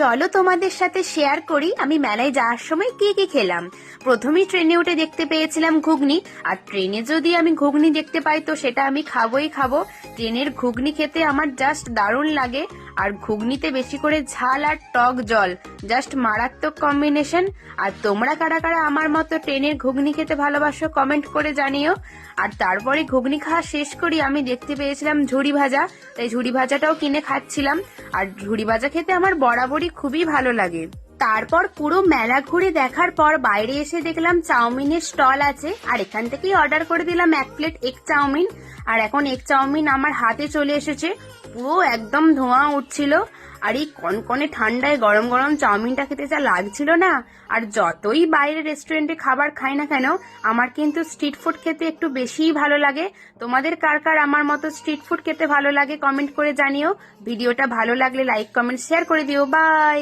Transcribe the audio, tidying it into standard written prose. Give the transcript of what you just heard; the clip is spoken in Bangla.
চলো তোমাদের সাথে শেয়ার করি আমি মেলায় যাওয়ার সময় কি কি খেলাম। প্রথমেই ট্রেনে উঠে দেখতে পেয়েছিলাম ঘুগনি, আর ট্রেনে যদি আমি ঘুগনি দেখতে পাই তো সেটা আমি খাবোই খাবো। ট্রেনের ঘুগনি খেতে আমার জাস্ট দারুণ লাগে, আর ঘুগনিতে বেশি করে ঝাল আর টক জল, জাস্ট মারাত্মক কম্বিনেশন। আর তোমরা কারা কারা আমার মতো ট্রেনের ঘুগনি খেতে ভালোবাসো কমেন্ট করে জানিও। আর তারপরে ঘুগনি খাওয়া শেষ করি আমি দেখতে পেয়েছিলাম ঝুড়ি ভাজা, তাই ঝুড়ি ভাজাটাও কিনে খাচ্ছিলাম। আর ঝুড়ি ভাজা খেতে আমার বরাবরই খুবই ভালো লাগে। তারপর পুরো মেলা ঘুরে দেখার পর বাইরে এসে দেখলাম চাউমিনের স্টল আছে, আর এখান থেকেই অর্ডার করে দিলাম 1 প্লেট এগ চাউমিন। আর এখন এগ চাউমিন আমার হাতে চলে এসেছে, পুরো একদম ধোঁয়া উঠছিল। আর এই কনকনে ঠান্ডায় গরম গরম চাউমিনটা খেতে যা লাগছিল না। আর যতই বাইরে রেস্টুরেন্টে খাবার খাই না কেন, আমার কিন্তু স্ট্রিট ফুড খেতে একটু বেশিই ভালো লাগে। তোমাদের কার কার আমার মতো স্ট্রিট ফুড খেতে ভালো লাগে কমেন্ট করে জানিও। ভিডিওটা ভালো লাগলে লাইক কমেন্ট শেয়ার করে দিও। বাই।